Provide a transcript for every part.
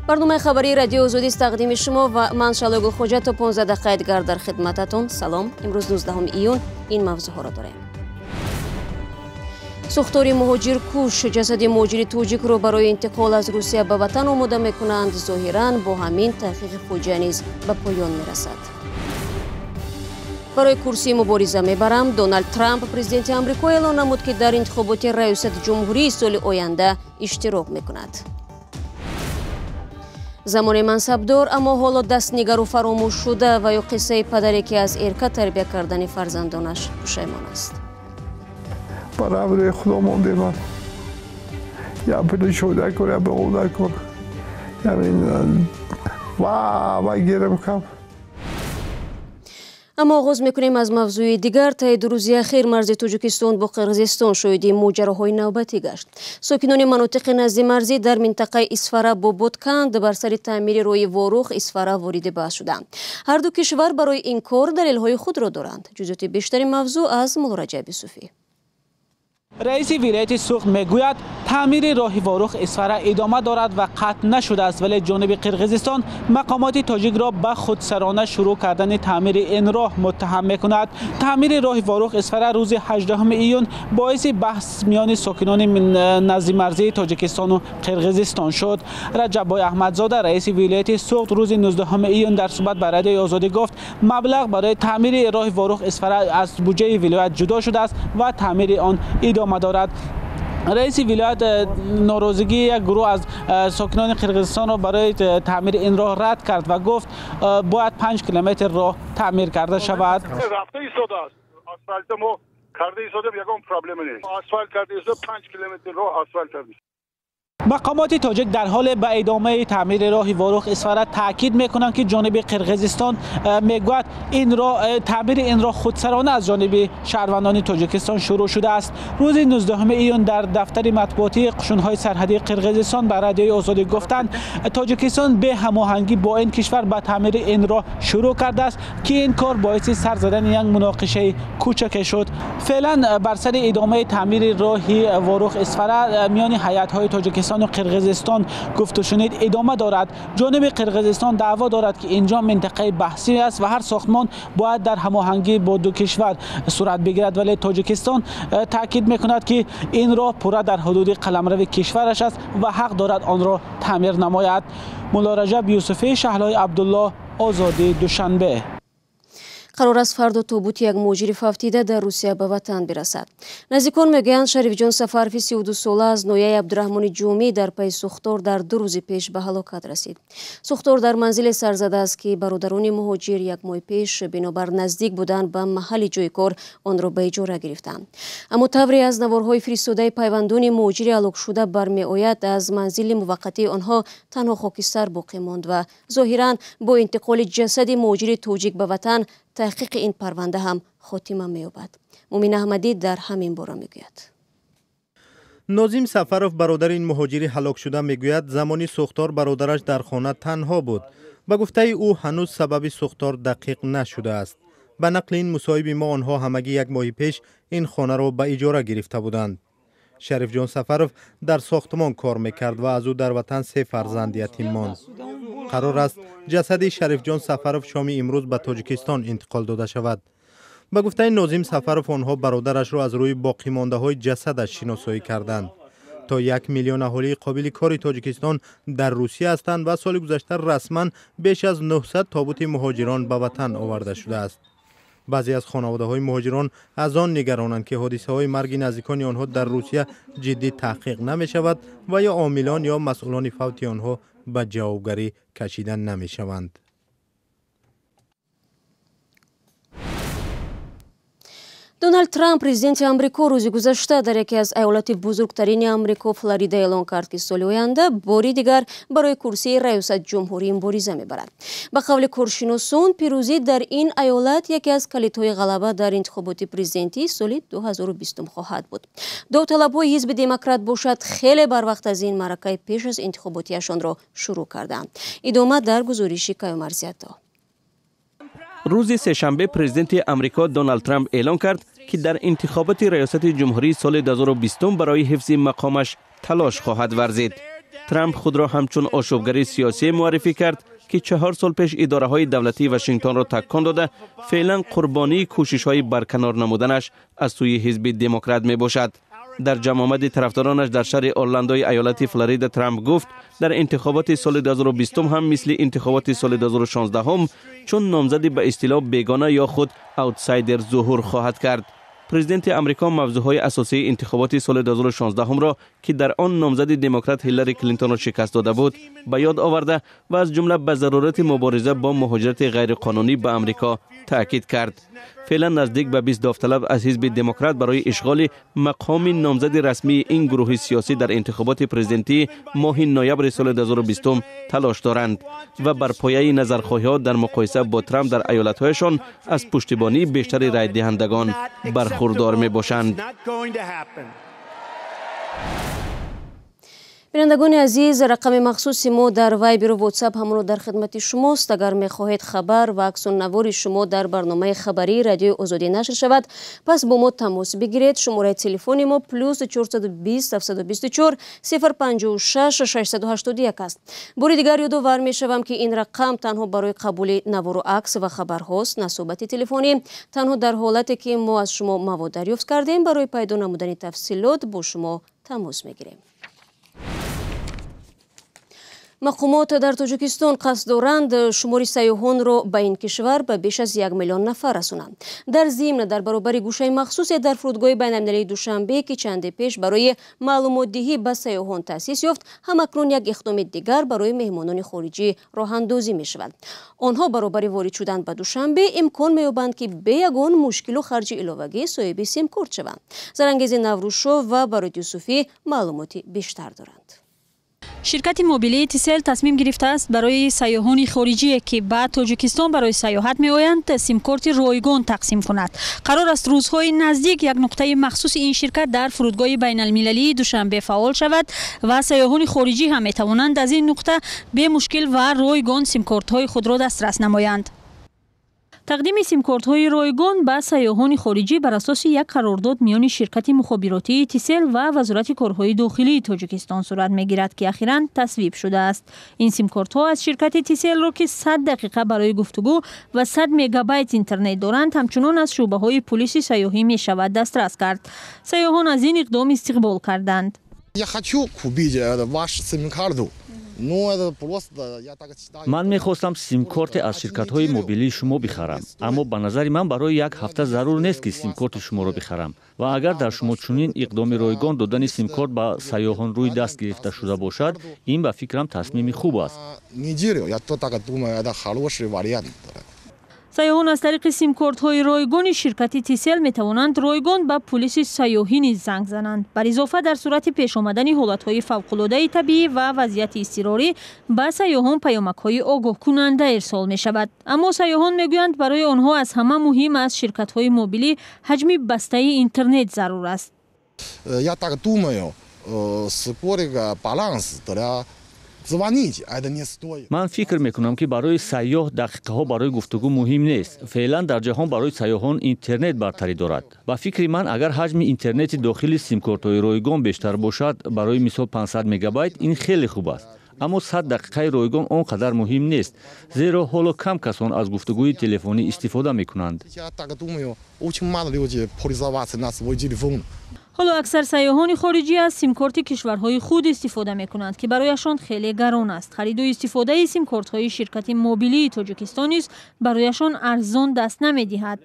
برنامه خبری رادیو آزادی است تقدیم شما و من شعله گلخوجه تا 15 دقیقه دیگر در خدمتتون. سلام. امروز 19 ایون این موضوع ها را داریم. ساختار مهاجر کوش جسد مهاجری توجیکро برای انتقال از روسیه به وطن آماده میکنند. زاهیران با همین تحقیق فوجیه نیز به پایان میرسد. برای کرسی مبارزه میبرم. دونالد ترامپ پرزیدنت آمریکا اعلان نمود که در انتخابات ریاست جمهوری سال آینده اشتراک میکند. زمان منصبدار اما حالا دستنگار و فراموش شده و یا قصه پدری که از ارکه تربیت کردن فرزندانش پشیمان است. برای خدا مونده من یا پلی شده کن یا بغوده کن و گیرم کم. اما آغاز میکنیم از موضوع دیگر. طی دو روز اخیر مرز تاجیکستان با قرقیزستان شاهد ماجراهای نوبتی گشت. ساکنان مناطق نزد مرزی در منطقه اسفاره با بودکند بر سر تعمیر راهی واروح-Исфара وارد بحث شدند. هر دو کشور برای این کار دلیل‌های خود را دارند. جزئیات بیشتر موضوع از مولا رجب یوسفی. رئیسی ویلایت سوغد میگوید تعمیر راه واروح-Исфара ادامه دارد و قطع نشده است، ولی جانب قرقیزستان مقامات تاجیک را به خودسرانه شروع کردن تعمیر این راه متهم میکند. تعمیر راه واروح-Исфара روز 18 ایون باعث بحث میان ساکنان نزد مرزی تاجیکستان و قرقیزستان شد. رجب احمدزاده رئیس ویلایت سوغد روز 19 ایون در صحبت با رادیوی آزادی گفت مبلغ برای تعمیر راه واروح-Исфара از بودجه ولایت جدا شده است و تعمیر آن ادامه دارد. رئیس ولایت ناراضگی یک گروه از ساکنان قرقیزستان را برای تعمیر این راه رد کرد و گفت باید 5 کیلومتر راه تعمیر کرده شود. رفته ایستاده است. آسفالت ما کرده ایستاده یکم پرابلم نیست. آسفالت کرده ایستاده 5 کیلومتر راه آسفالت کرده. مقامات تاجیک در حال به ادامه تعمیر راه واروح-Исфара تاکید میکنند که جانب قرقیزستان میگوید این راه تعمیر این راه خودسرانه از جانب شهروندان تاجیکستان شروع شده است. روز 19 ایون در دفتر مطبوعاتی قشون‌های سرحدی قرقیزستان به رادیوی آزادی گفتند تاجیکستان به هماهنگی با این کشور به تعمیر این راه شروع کرده است که این کار باعث سر زدن یک مناقشه کوچک شد. فعلا بر سر ادامه تعمیر راه واروح-Исфара میان هیئت‌های تاجیکستان و قرقیزستان گفت و شنید ادامه دارد. جانب قرقیزستان دعوا دارد که اینجا منطقه بحثی است و هر ساختمان باید در هماهنگی با دو کشور صورت بگیرد، ولی تاجیکستان تاکید میکند که این راه پورا در حدود قلمرو کشورش است و حق دارد آن را تعمیر نماید. مولا رجب یوسفی، شهلای عبدالله، آزادی، دوشنبه. قرار است فردا تابوت یک مهاجر فوتیده در روسیه به وطن برسد. نزدیکان میگویند شریفجان سفروی 32 ساله از نویه عبدالرحمن جومی در پی ساختار در 2 روز پیش به هلاکت رسید. ساختار در منزل سرزده است که برادران مهاجر یک ماه پیش بنابر نزدیک بودن به محل جای کار آن را به اجاره گرفتند. اما تبری از نوارهای فرستاده پیوندان مهاجر هلاک شده برمیآید از منزل موقتی آنها تنها خاکستر باقی ماند و ظاهرا با انتقال جسد مهاجر توجیک به وطن تحقیق این پرونده هم خاتیما مеёбад. مومن احمدی در همین باره میگوید. ناظم سفروف برادر این مهاجری هلاک شده میگوید زمانی ساختار برادرش در خانه تنها بود. به گفته او هنوز سبب ساختار دقیق نشده است. به نقل این مصاحب ما آنها همگی یک ماه پیش این خانه را به اجاره گرفته بودند. شریف جان سفروف در ساختمان کار میکرد و از او در وطن 3 فرزند یتیم ماند. قرار است جسد شریف جان سفروف شامی امروز به تاجیکستان انتقال داده شود. به گفته ناظم سفروف آنها برادرش را از روی باقی مانده های جسدش شناسایی کردند. تا 1 میلیون اهالی قابل کار تاجیکستان در روسیه هستند و سال گذشته رسما بیش از 900 تابوت مهاجران به وطن آورده شده است. بعضی از خانواده های مهاجران از آن نگرانند که حادثه های مرگ نزدیکان آنها در روسیه جدی تحقیق نمی شود و یا عاملان یا مسئولان فوت آنها به جوابگری کشیده نمی شوند. دونالد ترامپ پرزیدنت آمریکا روز گذشته در یکی از ایالات بزرگترین آمریکا فلوریدا اعلان کرد که سال آینده باری دیگر برای کرسی ریاست جمهوری مبارزه میبرد. به قول کارشناسان پیروزی در این ایالت یکی از کلیدهای غلبه در انتخابات پرزیدنتی سال 2020 خواهد بود. داوطلب‌های حزب دموکرات باشد خیلی بر وقت از این معرکه پیش از انتخاباتیشان را شروع کردند. ادامه در گزارش کیومرزیتا. روز سه‌شنبه پرزیدنت آمریکا دونالد ترامپ اعلان کرد که در انتخابات ریاست جمهوری سال 2020 برای حفظ مقامش تلاش خواهد ورزید. ترامپ خود را همچون آشوبگری سیاسی معرفی کرد که 4 سال پیش اداره‌های دولتی واشنگتن را تکان داده فعلا قربانی کوشش‌های برکنار نمودنش از سوی حزب دموکرات میباشد. در جمع آمد طرفدارانش در شهر اورلاندوی ایالت فلوریدا ترامپ گفت در انتخابات سال 2020 هم مثل انتخابات سال 2016 هم چون نامزدی به اصطلاح بیگانه یا خود اوتسایدر ظهور خواهد کرد. پرزیدنت امریکا موضوعهای اساسی انتخابات سال 2016 هم را که در آن نامزد دموکرات هیلاری کلینتون را شکست داده بود به یاد آورده و از جمله به ضرورت مبارزه با مهاجرت غیرقانونی به امریکا تاکید کرد. فعلا نزدیک به 20 داوطلب از حزب دموکرات برای اشغال مقام نامزد رسمی این گروه سیاسی در انتخابات پرزیدنتی ماه نوامبر سال 2020 تلاش دارند و بر پایه نظرخواهی‌ها در مقایسه با ترامپ در ایالت‌هایشان از پشتیبانی بیشتر رای دهندگان برخوردار می‌باشند. بینندگان عزیز، رقم مخصوص ما در وایبر و واتساپ همون در خدمت شماست. اگر میخواهید خبر و عکس النوار شما در برنامه خبری رادیو آزادی نشر شود، پس با ما تماس بگیرید. شماره تلفن ما +420 724 056 681 است. بار دیگر یادآور میشوم که این رقم تنها برای قبول نوار و عکس و خبر هاست، نه صحبت تلفنی. تنها در حالتی که ما از شما مواد دریافت کردیم برای پیدا نمودن تفصیلات با شما تماس میگیریم. مقامات در تاجیکستان قصد دارند شمار سیاحان را به این کشور به بیش از 1 میلیون نفر رسانند. در ضمن در برابر گوشه مخصوصی در فرودگاه بین‌المللی دوشنبه که چند پیش برای معلومات دهی به سیاحان تأسیس یافت، همکنون یک اقدام دیگر برای مهمانان خارجی راه اندازی می شود. آنها برابر وارد شدن به دوشنبه امکان می‌یابند که به یگان مشکل و خرج علاوه‌ای صاحب سیم کارت شوند. زرانگیز نوروزشو و برای یوسفی معلوماتی بیشتر دارند. شرکت موبیلی تیسل تصمیم گرفته است برای سیاحان خارجی که به تاجیکستان برای سیاحت می آیند سیم کارت رایگان تقسیم کند. قرار است روزهای نزدیک یک نقطه مخصوص این شرکت در فرودگاه بین المللی دوشنبه فعال شود و سیاحان خارجی هم می توانند از این نقطه به مشکل و رایگان سیم کارت های خود را دسترس نمایند. تقدیم سیمکارت‌های رایگان به سیاحان خارجی بر اساس یک قرارداد میان شرکت مخابراتی تیسل و وزارت کارهای داخلی تاجیکستان صورت می‌گیرد که اخیراً تصویب شده است. این سیمکارت‌ها از شرکت تیسل را که 100 دقیقه برای گفتگو و 100 مگابایت اینترنت دارند، همچنان از شعبه‌های پلیس سیاحی می‌شود دسترس کرد. سیاحان از این اقدام استقبال کردند. من میخواستم سیم کارت از شرکت های موبیلی شما بخرم، اما به نظر من برای یک هفته ضرور نیست که سیم کارت شما را بخرم و اگر در شما چنین اقدام رایگان دادن سیم کارت به سیاحان روی دست گرفته شده باشد، این به فکرم تصمیم خوب است. سیاحان از طریق سیم کارت های رایگان شرکت تیسل می توانند رایگان به پلیس سیاحی نیز زنگ زنند. بر اضافه در صورت پیش آمدن حالت های فوق العاده طبیعی و وضعیت اضطراری به سیاحان پیامک های آگاه کننده ارسال می شود. اما سیاحان می گویند برای آنها از همه مهم از شرکت های موبیلی حجم بسته اینترنت ضرور است. من فکر میکنم که برای سیاح دقیقه ها برای گفتگو مهم نیست. فعلا در جهان برای سیاحان اینترنت برتری دارد. با فکر من اگر حجم اینترنت داخلی سیم کارت های رایگان بیشتر باشد، برای مثال 500 مگابایت، این خیلی خوب است. اما 100 دقیقه رایگان آنقدر مهم نیست، زیرا حالا کم کسان از گفتگوی تلفنی استفاده میکنند. حالا اکثر سیاحان خارجی از سیم کارت کشورهای خود استفاده میکنند که برایشان خیلی گران است. خرید و استفاده سیم کارت های شرکت موبیلی تاجیکستان نیز برایشان ارزان دست نمیدهد.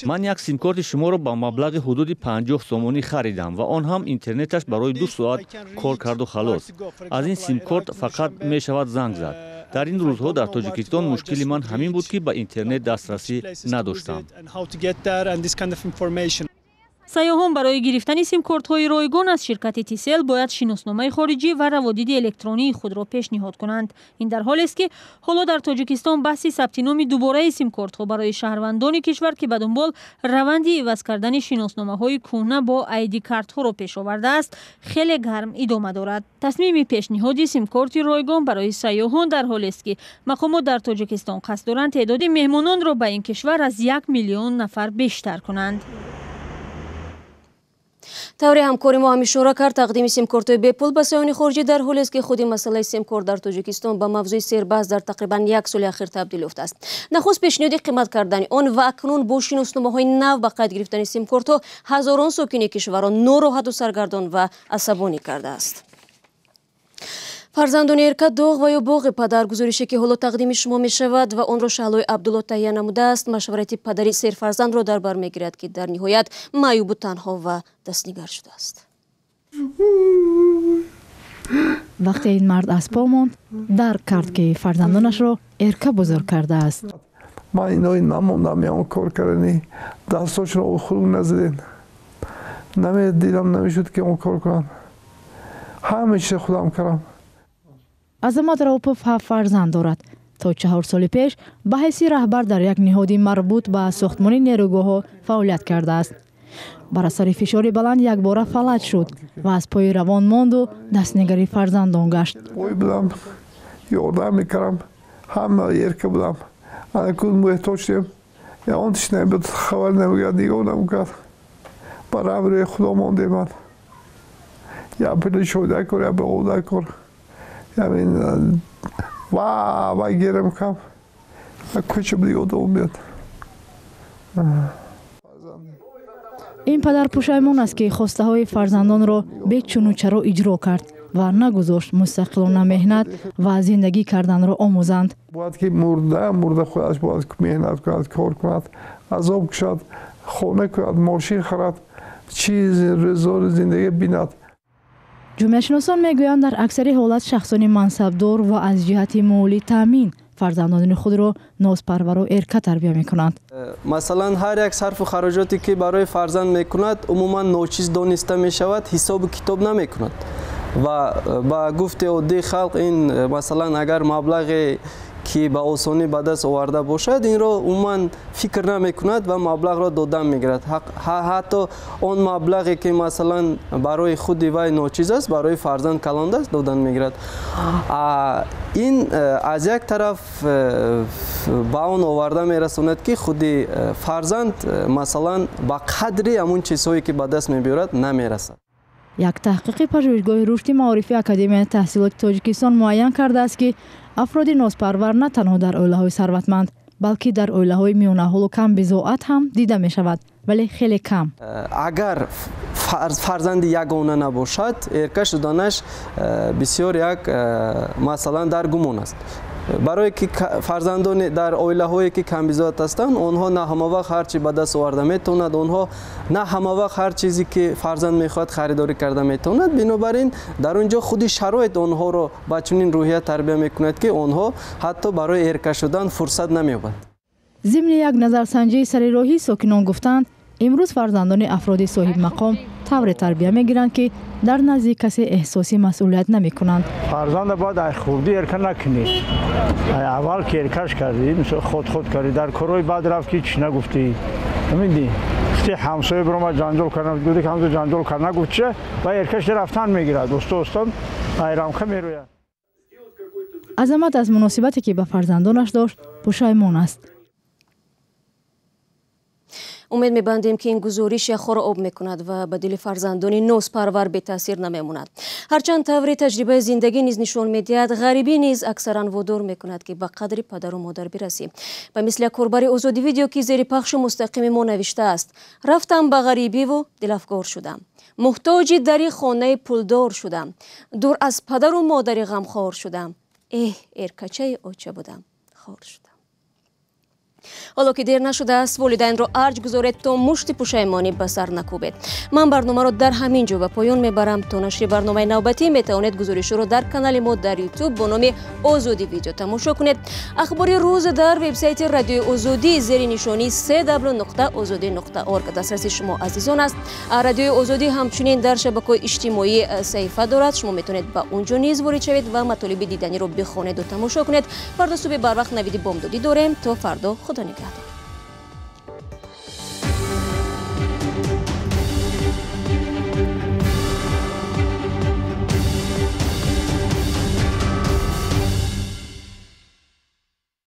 من یک سیم کارت شما را با مبلغ حدود 50 سومانی خریدم و آن هم اینترنتش برای 2 ساعت کار کرد و خلاص. از این سیم کارت فقط می شود زنگ زد. در این روزها در تاجیکستان مشکلی من همین بود که به اینترنت دسترسی نداشتم. سیاحان برای گرفتن سیم کارت های رایگان از شرکت تیسل باید شناسنامه خارجی و روادید الکترونی خود را پیشنهاد کنند. این در حالی است که حالا در تاجیکستان بحث ثبت نام دوباره سیم کارت ها برای شهروندان کشور که به دنبال روند عوض کردن شناسنامه های کهنه با آیدی کارت ها را پیش آورده است، خیلی گرم ادامه دارد. تصمیم پیشنهاد سیم کارت رایگان برای سیاحان در حالی است که مقامات در تاجیکستان قصد دارند تعداد مهمانان را به این کشور از 1 میلیون نفر بیشتر کنند. тавре ҳамкори мо ҳам ишора кард тақдими симкортҳои бепул ба сайёҳони хориҷӣ дар ҳоле аст ки худи масъалаи симкорт дар Тоҷикистон ба мавзӯи сербаҳс дар тақрибан 1 соли ахир табдил ёфтааст. Нахуст пешниҳоди қимат кардани он ва акнун бо шиносномаҳои нав ба қайд гирифтани симкортҳо ҳазорон сокини кишварро нороҳату саргардон ва асабонӣ кардааст. фарзандони эрка доғ ва ё боғи падар гузорише ки ҳоло тақдими шумо мешавад ва онро шаҳлои Абдулло таҳия намудааст, машварати падари серфарзандро дар бар мегирад ки дар ниҳоят маъюбу танҳо ва дастнигар шудааст. вақте ин мард аз по монд дарк кард ки фарзандонашро эрка бузург кардааст. ман инои намондам ям кор кардани дастошро хурӯ назиден. Намедидам намешуд ки он кор кунам. ҳама чиз худам кардам. азамат раупов 7 фарзанд дорад. то 4 соли пеш ба ҳайси раҳбар дар як ниҳоди марбут ба сохтмони нерӯгоҳҳо фаъолият кардааст. бар асари фишори баланд якбора фалаҷ шуд ва аз пои равон монду дастнигари фарзандон гашт. ой будам, ёрдам мекардам, ҳама ерка будам. анакун муҳтоҷ шудем. я он тиш намебуд, хабар намегӯяд, нигоҳ намекард. ба раври худо мондем ман. я пили шода кор, я беғода кор. ҳамин ва гера мекардам. куча буд ёдом меяд. ин падар пушаймон аст ки хостаҳои фарзандонро бечуну чаро иҷро кард ва нагузошт мустақилона меҳнат ва зиндагӣ карданро омӯзанд. бояд ки мурда худаш бояд меҳнат кунад, кор кунад, азоб кушад, хона кунад, мошин харад, чиз рӯзори зиндагӣ бинад. ҷумеашиносон мегӯянд дар аксари ҳолат шахсони мансабдор ва аз ҷиҳати молӣ таъмин фарзандони худро нозпарвару эрка тарбия мекунанд. масалан ҳар як сарфу хароҷоте ки барои фарзанд мекунад умуман ночиз дониста мешавад, ҳисобу китоб намекунад ва ба гуфти оддии халқ ин масалан агар маблағе ки ба осонӣ ба даст оварда бошад, инро умуман фикр намекунад ва маблағро додан мегирад. ҳатто он маблағе ки масалан барои худи вай ночиз аст, барои фарзанд калонда аст, додан мегирад. ин аз як тараф ба он оварда мерасонад ки худи фарзанд масалан ба қадри ҳамун чизҳое ки ба даст мебиёрад намерасад. як таҳқиқи пажӯҳишгоҳи рушди маорифи Академияи таҳсилоти Тоҷикистон муайян кардааст ки афроди нозпарвар на танҳо дар оилаҳои сарватманд, балки дар оилаҳои миёнаҳолу камбизоат ҳам дида мешавад, вале хеле кам. агар фарзанди ягона набошад, эрка шуданаш бисёр як масалан дар гумон аст. барое ки фарзандони дар оилаҳое ки камбизоат ҳастанд, онҳо на ҳамавақт ҳар чи ба даст оварда метавонад, онҳо на ҳамавақт ҳар чизе ки фарзанд мехоҳад харидорӣ карда метавонад. бинобар ин дар он ҷо худи шароит онҳоро ба чунин рӯҳия тарбия мекунад ки онҳо ҳатто барои эрка шудан фурсат намеёбанд. зимни як назарсанҷии сари роҳӣ сокинон гуфтанд, имрӯз фарзандони афроди соҳибмақом тавре тарбия мегиранд ки дар назди касе эҳсоси масъулият намекунанд. фарзанда бояд ай хурдӣ эрка накунӣ. аввал ки эркаш кардӣ, худ кардӣ, дар корҳои бад рафт ки чӣ нагуфтӣ. мидӣ гуфти ҳамсоя биромад ҷанҷол кард, гуфти ҳамсо ҷанҷол кард, нагуфт чӣ? ва эркаш рафтан мегирад, остон айрамка мерӯяд. азамат аз муносибате ки ба фарзандонаш дошт пушаймон аст. умед мебандем ки ин гузориш яхоро об мекунад ва ба дили фарзандони нозпарвар бетаъсир намемонад. ҳарчанд таври таҷрибаи зиндагӣ низ нишон медиҳад, ғарибӣ низ аксаран водор мекунад ки ба қадри падару модар бирасӣ. ба мисли як корбари озоди видео ки зери пахши мустақими мо навиштааст: рафтам ба ғарибиву дилафгор шудам, муҳтоҷи дари хонаи пулдор шудам, дур аз падару модари ғамхор шудам, эркачаи оча будам, хор шудам. ҳоло ки дер нашудааст, волидайнро арҷ гузоред то мушти пушаймонӣ ба сар накӯбед. ман барномаро дар ҳамин ҷо ба поён мебарам. То нашри барномаи навбатӣ метавонед гузоришҳоро дар канали мо дар YouTube бо номи озоди видео тамошо кунед. ахбори рӯз дар вебсайти радиои озодӣ зери нишони www.ozodi.org дастраси шумо азизон аст. радиои озодӣ ҳамчунин дар шабакаҳои иҷтимоӣ саҳифа дорад. шумо метавонед ба он ҷо низ ворид шавед ва матолиби диданиро бихонеду тамошо кунед. фардо субҳи барвақт навиди бомдодӣ дорем. то фардо худо нигҳдор.